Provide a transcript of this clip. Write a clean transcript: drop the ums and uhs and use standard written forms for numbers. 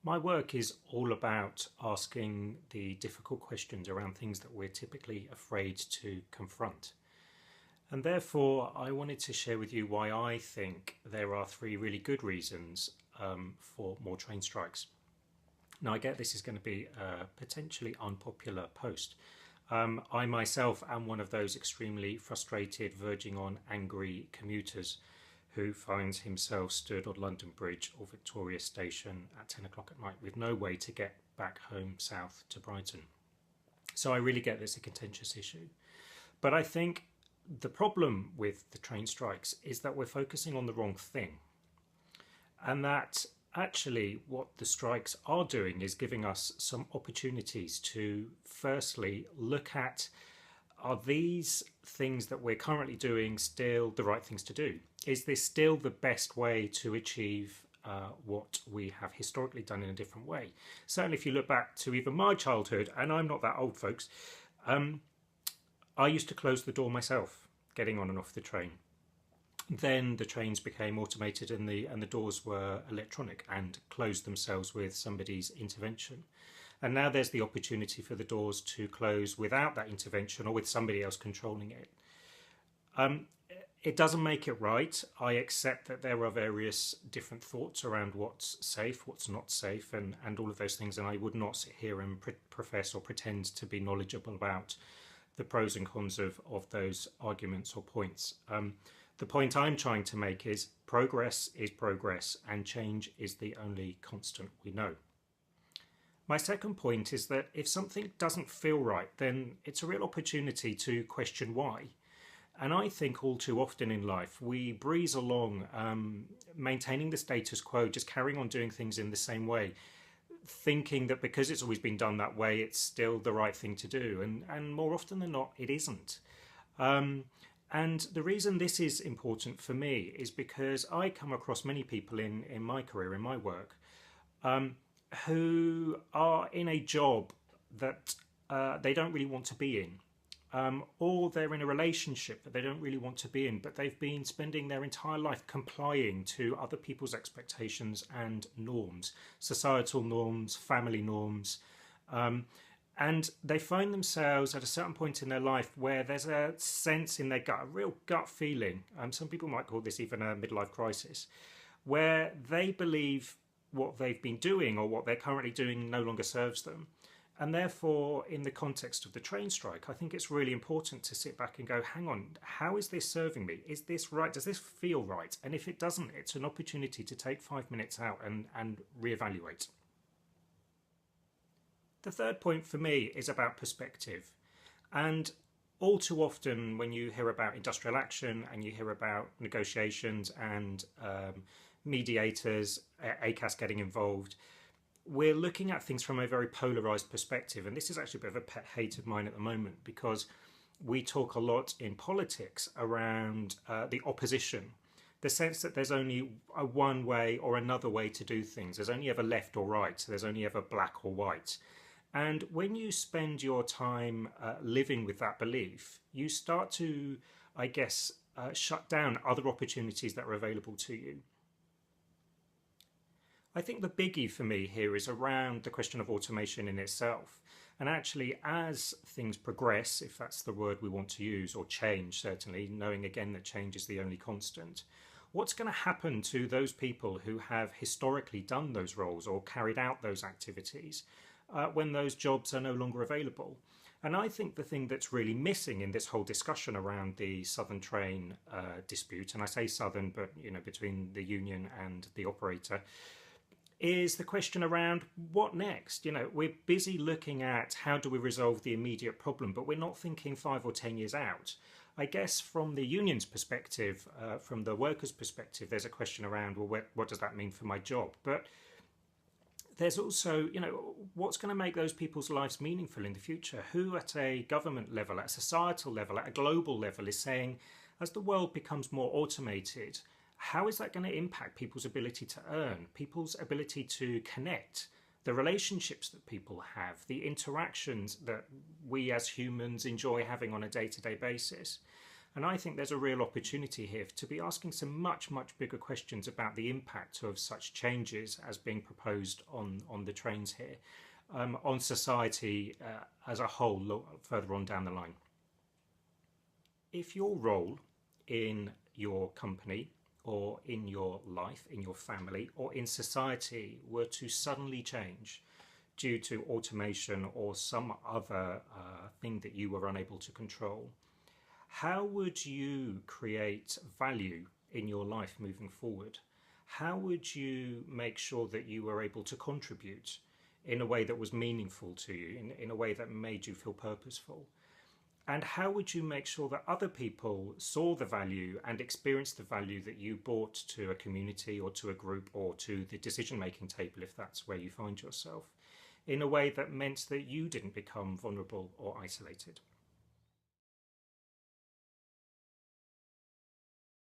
My work is all about asking the difficult questions around things that we're typically afraid to confront. And therefore, I wanted to share with you why I think there are three really good reasons for more train strikes. Now, I get this is going to be a potentially unpopular post. I myself am one of those extremely frustrated, verging on angry commuters who finds himself stood on London Bridge or Victoria Station at 10 o'clock at night with no way to get back home south to Brighton. So I really get this a contentious issue. But I think the problem with the train strikes is that we're focusing on the wrong thing. And that actually what the strikes are doing is giving us some opportunities to firstly look at, are these things that we're currently doing still the right things to do? Is this still the best way to achieve what we have historically done in a different way? Certainly if you look back to even my childhood, and I'm not that old, folks, I used to close the door myself getting on and off the train. Then the trains became automated and the doors were electronic and closed themselves with somebody's intervention. And now there's the opportunity for the doors to close without that intervention or with somebody else controlling it. It doesn't make it right. I accept that there are various different thoughts around what's safe, what's not safe, and all of those things. And I would not sit here and profess or pretend to be knowledgeable about the pros and cons of those arguments or points. The point I'm trying to make is progress and change is the only constant we know. My second point is that if something doesn't feel right, then it's a real opportunity to question why. And I think all too often in life, we breeze along, maintaining the status quo, just carrying on doing things in the same way, thinking that because it's always been done that way, it's still the right thing to do. And more often than not, it isn't. And the reason this is important for me is because I come across many people in my career, in my work, who are in a job that they don't really want to be in. Or they're in a relationship that they don't really want to be in, but they've been spending their entire life complying to other people's expectations and norms, societal norms, family norms. And they find themselves at a certain point in their life where there's a sense in their gut, a real gut feeling, some people might call this even a midlife crisis, where they believe what they've been doing or what they're currently doing no longer serves them. And therefore, in the context of the train strike, I think it's really important to sit back and go, hang on, how is this serving me? Is this right? Does this feel right? And if it doesn't, it's an opportunity to take 5 minutes out and reevaluate. The third point for me is about perspective. And all too often when you hear about industrial action and you hear about negotiations and mediators, ACAS getting involved, we're looking at things from a very polarized perspective. And this is actually a bit of a pet hate of mine at the moment, because we talk a lot in politics around the opposition, the sense that there's only a one way or another way to do things. There's only ever left or right. There's only ever black or white. And when you spend your time living with that belief, you start to, I guess, shut down other opportunities that are available to you. I think the biggie for me here is around the question of automation in itself. And actually, as things progress, if that's the word we want to use, or change, certainly, knowing again that change is the only constant, what's going to happen to those people who have historically done those roles or carried out those activities when those jobs are no longer available? And I think the thing that's really missing in this whole discussion around the Southern train dispute, and I say Southern, but between the union and the operator, is the question around what next. We're busy looking at how do we resolve the immediate problem, but we're not thinking 5 or 10 years out. I guess from the union's perspective, from the workers' perspective, there's a question around, well, what does that mean for my job? But there's also, what's going to make those people's lives meaningful in the future? Who at a government level, at a societal level, at a global level is saying, as the world becomes more automated, how is that going to impact people's ability to earn, people's ability to connect, the relationships that people have, the interactions that we as humans enjoy having on a day-to-day basis? And I think there's a real opportunity here to be asking some much, much bigger questions about the impact of such changes as being proposed on the trains here, on society as a whole, further on down the line. If your role in your company or in your life, in your family, or in society were to suddenly change due to automation or some other thing that you were unable to control, how would you create value in your life moving forward? How would you make sure that you were able to contribute in a way that was meaningful to you, in a way that made you feel purposeful? And how would you make sure that other people saw the value and experienced the value that you brought to a community or to a group or to the decision-making table, if that's where you find yourself, in a way that meant that you didn't become vulnerable or isolated?